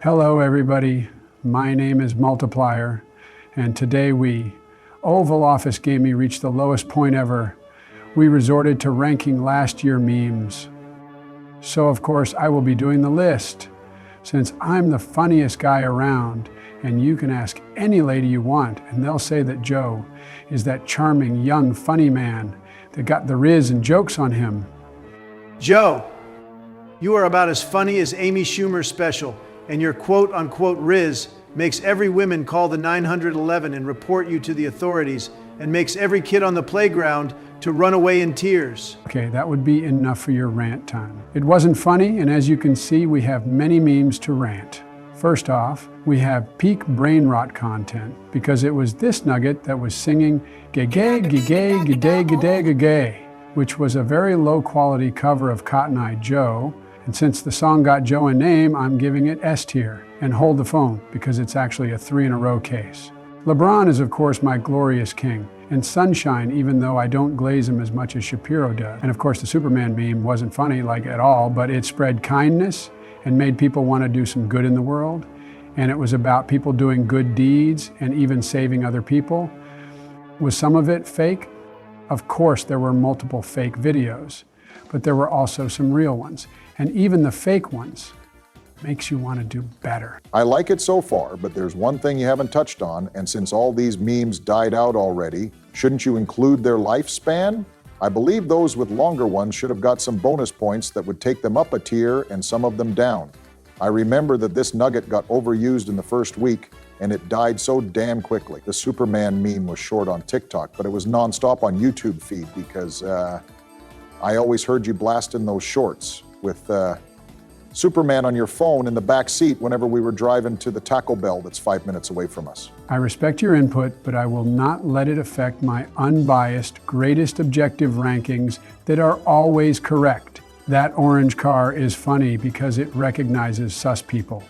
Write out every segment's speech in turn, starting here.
Hello everybody, my name is Multiplier, and today Oval Office Gaming reached the lowest point ever. We resorted to ranking last year memes. So of course I will be doing the list, since I'm the funniest guy around, and you can ask any lady you want, and they'll say that Joe is that charming, young, funny man that got the riz and jokes on him. Joe, you are about as funny as Amy Schumer's special, and your quote-unquote riz makes every woman call the 911 and report you to the authorities, and makes every kid on the playground to run away in tears. Okay, that would be enough for your rant time. It wasn't funny, and as you can see, we have many memes to rant. First off, we have peak brain rot content, because it was this nugget that was singing gay, which was a very low quality cover of Cotton Eye Joe. And since the song got Joe a name, I'm giving it S tier. And hold the phone, because it's actually a 3-in-a-row case. LeBron is of course my glorious king, and Sunshine, even though I don't glaze him as much as Shapiro does. And of course the Superman meme wasn't funny like at all, but it spread kindness and made people want to do some good in the world. And it was about people doing good deeds and even saving other people. Was some of it fake? Of course there were multiple fake videos, but there were also some real ones. And even the fake ones makes you want to do better. I like it so far, but there's one thing you haven't touched on, and since all these memes died out already, shouldn't you include their lifespan? I believe those with longer ones should have got some bonus points that would take them up a tier and some of them down. I remember that this nugget got overused in the first week, and it died so damn quickly. The Superman meme was short on TikTok, but it was nonstop on YouTube feed because I always heard you blasting those shorts with Superman on your phone in the back seat whenever we were driving to the Taco Bell that's 5 minutes away from us. I respect your input, but I will not let it affect my unbiased, greatest objective rankings that are always correct. That orange car is funny because it recognizes sus people.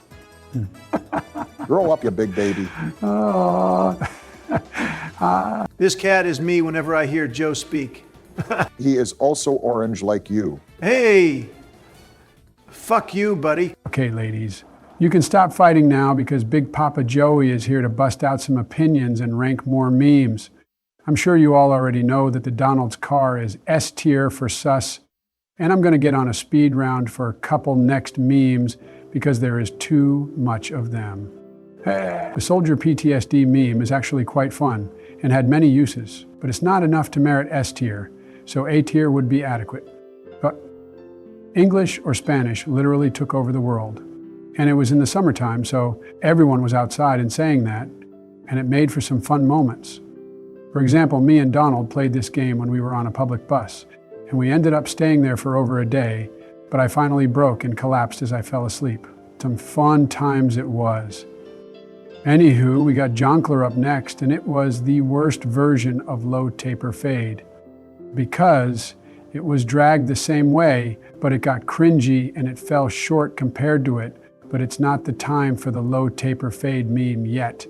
Grow up, you big baby. This cat is me whenever I hear Joe speak. He is also orange like you. Hey! Fuck you, buddy. Okay, ladies, you can stop fighting now because Big Papa Joey is here to bust out some opinions and rank more memes. I'm sure you all already know that the Donald's car is S tier for sus, and I'm going to get on a speed round for a couple next memes because there is too much of them. The Soldier PTSD meme is actually quite fun and had many uses, but it's not enough to merit S tier, so A tier would be adequate. But English or Spanish literally took over the world. And it was in the summertime, so everyone was outside and saying that, and it made for some fun moments. For example, me and Donald played this game when we were on a public bus, and we ended up staying there for over a day, but I finally broke and collapsed as I fell asleep. Some fun times it was. Anywho, we got Jonkler up next, and it was the worst version of low taper fade, because it was dragged the same way, but it got cringy and it fell short compared to it, but it's not the time for the low taper fade meme yet.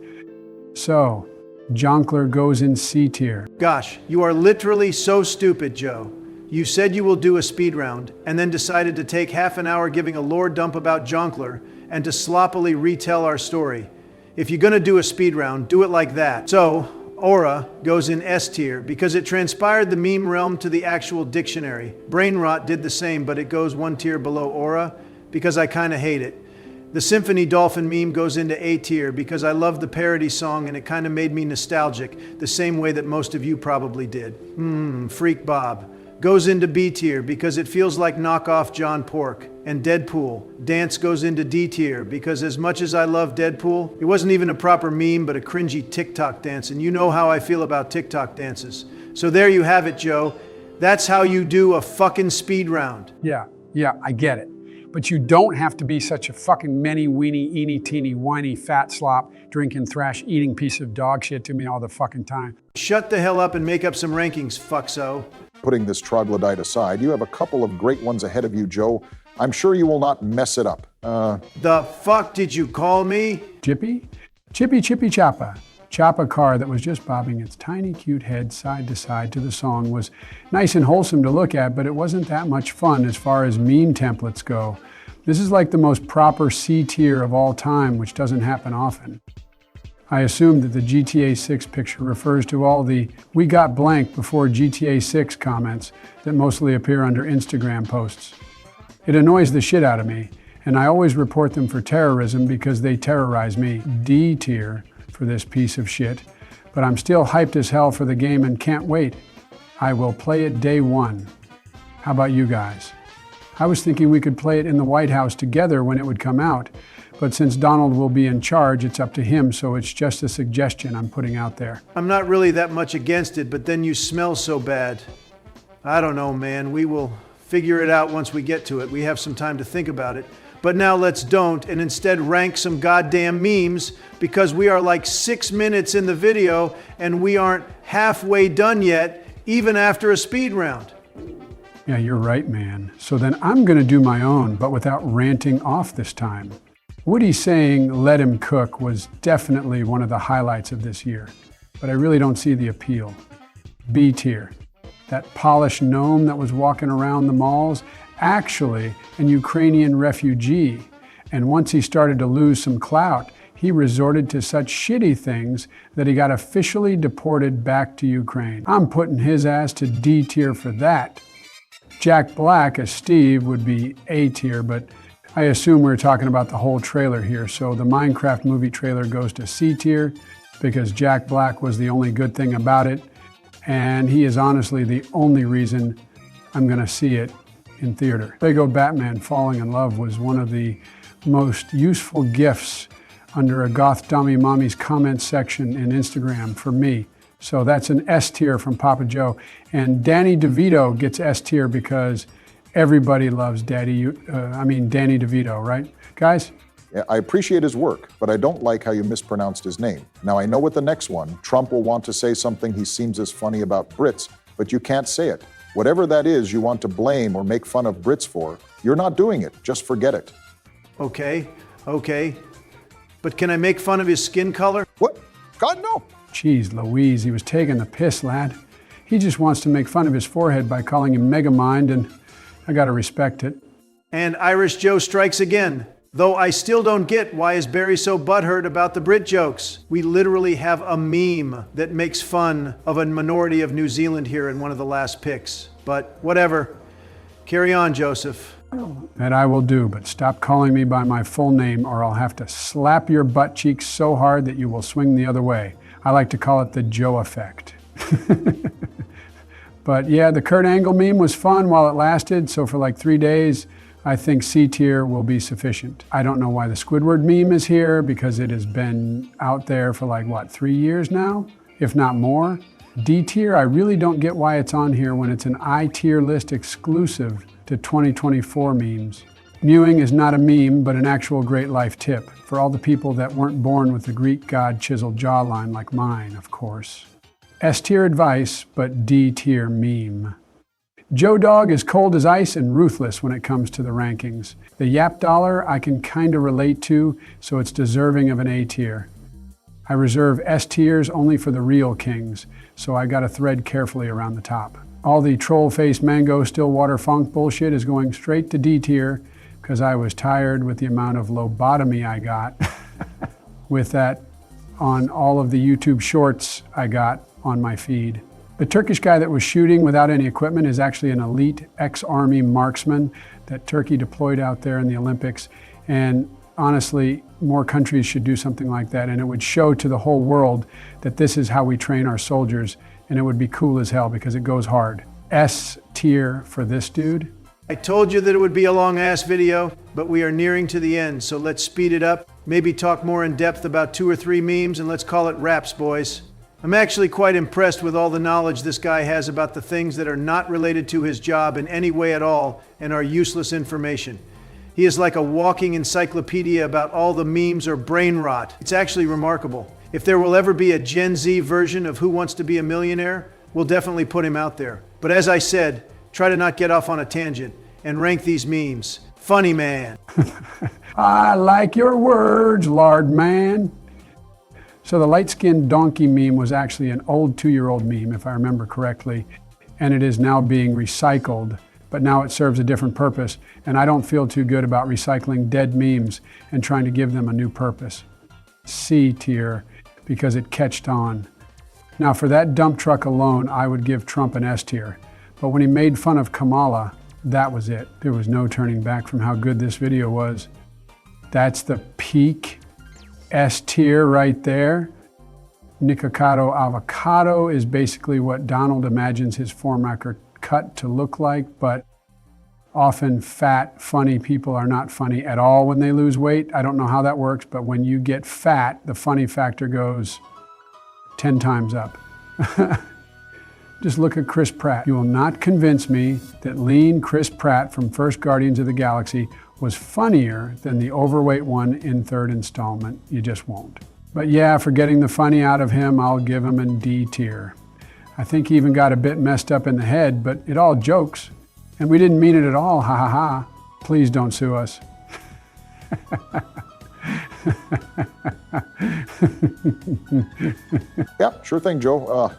So, Jonkler goes in C tier. Gosh, you are literally so stupid, Joe. You said you will do a speed round, and then decided to take half an hour giving a lore dump about Jonkler, and to sloppily retell our story. If you're gonna do a speed round, do it like that. So, Aura goes in S tier because it transpired the meme realm to the actual dictionary. Brain Rot did the same, but it goes one tier below Aura because I kinda hate it. The Symphony Dolphin meme goes into A tier because I love the parody song and it kinda made me nostalgic, the same way that most of you probably did. Freak Bob goes into B tier because it feels like knockoff John Pork. And Deadpool Dance goes into D tier because as much as I love Deadpool, it wasn't even a proper meme but a cringy TikTok dance, and you know how I feel about TikTok dances. So there you have it, Joe. That's how you do a fucking speed round. Yeah, I get it. But you don't have to be such a fucking many weenie, eeny teeny, whiny, fat slop, drinking thrash, eating piece of dog shit to me all the fucking time. Shut the hell up and make up some rankings, fuckso. Putting this troglodyte aside, you have a couple of great ones ahead of you, Joe. I'm sure you will not mess it up. The fuck did you call me? Chippy? Chippy Chippy Choppa. Choppa car that was just bobbing its tiny cute head side to side to the song was nice and wholesome to look at, but it wasn't that much fun as far as meme templates go. This is like the most proper C tier of all time, which doesn't happen often. I assume that the GTA 6 picture refers to all the "we got blank before GTA 6" comments that mostly appear under Instagram posts. It annoys the shit out of me, and I always report them for terrorism because they terrorize me. D tier for this piece of shit, but I'm still hyped as hell for the game and can't wait. I will play it day one. How about you guys? I was thinking we could play it in the White House together when it would come out, but since Donald will be in charge, it's up to him, so it's just a suggestion I'm putting out there. I'm not really that much against it, but then you smell so bad. I don't know, man. We will figure it out once we get to it. We have some time to think about it. But now let's don't, and instead rank some goddamn memes, because we are like 6 minutes in the video and we aren't halfway done yet, even after a speed round. Yeah, you're right, man. So then I'm gonna do my own, but without ranting off this time. Woody saying "let him cook" was definitely one of the highlights of this year, but I really don't see the appeal. B tier. That polished gnome that was walking around the malls, actually an Ukrainian refugee, and once he started to lose some clout, he resorted to such shitty things that he got officially deported back to Ukraine. I'm putting his ass to D tier for that. Jack Black as Steve would be A tier, but I assume we're talking about the whole trailer here, so the Minecraft movie trailer goes to C tier because Jack Black was the only good thing about it, and he is honestly the only reason I'm gonna see it in theater. Lego Batman Falling in Love was one of the most useful gifts under a Goth Dummy Mommy's comment section in Instagram for me. So that's an S tier from Papa Joe. And Danny DeVito gets S tier because everybody loves Danny DeVito, right? Guys? Yeah, I appreciate his work, but I don't like how you mispronounced his name. Now, I know with the next one, Trump will want to say something he seems as funny about Brits, but you can't say it. Whatever that is you want to blame or make fun of Brits for, you're not doing it. Just forget it. Okay. But can I make fun of his skin color? What? God, no. Jeez Louise, he was taking the piss, lad. He just wants to make fun of his forehead by calling him Megamind, and I gotta respect it. And Irish Joe strikes again. Though I still don't get why is Barry so butthurt about the Brit jokes. We literally have a meme that makes fun of a minority of New Zealand here in one of the last picks. But whatever. Carry on, Joseph. That I will do, but stop calling me by my full name or I'll have to slap your butt cheeks so hard that you will swing the other way. I like to call it the Joe effect. But yeah, the Kurt Angle meme was fun while it lasted, so for like 3 days, I think C tier will be sufficient. I don't know why the Squidward meme is here because it has been out there for like, what, 3 years now, if not more? D tier, I really don't get why it's on here when it's an I tier list exclusive to 2024 memes. Mewing is not a meme, but an actual great life tip for all the people that weren't born with the Greek god chiseled jawline like mine, of course. S tier advice, but D tier meme. Joe Dog is cold as ice and ruthless when it comes to the rankings. The Yap Dollar I can kinda relate to, so it's deserving of an A tier. I reserve S tiers only for the real kings, so I gotta thread carefully around the top. All the troll face mango Stillwater funk bullshit is going straight to D tier because I was tired with the amount of lobotomy I got with that on all of the YouTube shorts I got on my feed. The Turkish guy that was shooting without any equipment is actually an elite ex-army marksman that Turkey deployed out there in the Olympics. And honestly, more countries should do something like that, and it would show to the whole world that this is how we train our soldiers, and it would be cool as hell because it goes hard. S tier for this dude. I told you that it would be a long-ass video, but we are nearing to the end, so let's speed it up, maybe talk more in depth about 2 or 3 memes, and let's call it wraps, boys. I'm actually quite impressed with all the knowledge this guy has about the things that are not related to his job in any way at all and are useless information. He is like a walking encyclopedia about all the memes or brain rot. It's actually remarkable. If there will ever be a Gen Z version of Who Wants to Be a Millionaire, we'll definitely put him out there. But as I said, try to not get off on a tangent and rank these memes. Funny man. I like your words, lard man. So the light-skinned donkey meme was actually an old 2-year-old meme, if I remember correctly, and it is now being recycled but now it serves a different purpose, and I don't feel too good about recycling dead memes and trying to give them a new purpose. C tier, because it catched on. Now for that dump truck alone, I would give Trump an S tier. But when he made fun of Kamala, that was it. There was no turning back from how good this video was. That's the peak S tier right there. Nikocado avocado is basically what Donald imagines his formacker cut to look like, but often fat, funny people are not funny at all when they lose weight. I don't know how that works, but when you get fat, the funny factor goes 10 times up. Just look at Chris Pratt. You will not convince me that lean Chris Pratt from First Guardians of the Galaxy was funnier than the overweight one in third installment. You just won't. But yeah, for getting the funny out of him, I'll give him a D tier. I think he even got a bit messed up in the head, but it all jokes. And we didn't mean it at all, ha ha ha. Please don't sue us. Yeah, sure thing, Joe.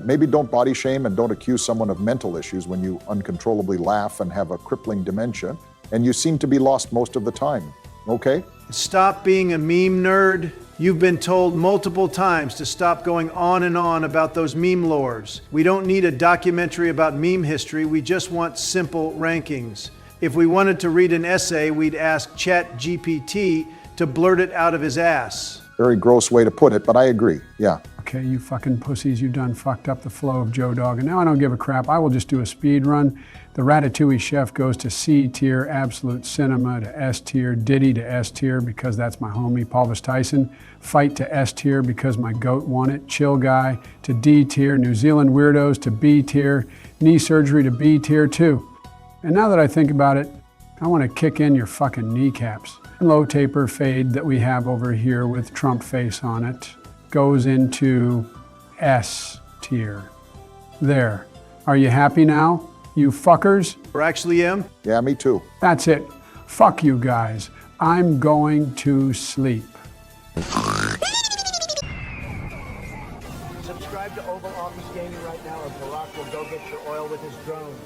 Maybe don't body shame and don't accuse someone of mental issues when you uncontrollably laugh and have a crippling dementia, and you seem to be lost most of the time, okay? Stop being a meme nerd. You've been told multiple times to stop going on and on about those meme lores. We don't need a documentary about meme history, we just want simple rankings. If we wanted to read an essay, we'd ask ChatGPT to blurt it out of his ass. Very gross way to put it, but I agree, yeah. Okay, you fucking pussies, you done fucked up the flow of Joe Dog, and now I don't give a crap. I will just do a speed run. The Ratatouille chef goes to C tier, Absolute Cinema to S tier, Diddy to S tier because that's my homie, Paulus Tyson. Fight to S tier because my goat won it. Chill Guy to D tier, New Zealand Weirdos to B tier, Knee Surgery to B tier too. And now that I think about it, I want to kick in your fucking kneecaps. Low taper fade that we have over here with Trump face on it goes into S tier. There. Are you happy now, you fuckers? Or actually am? Yeah, me too. That's it. Fuck you guys. I'm going to sleep. Subscribe to Oval Office Gaming right now, or Barack will go get your oil with his drones.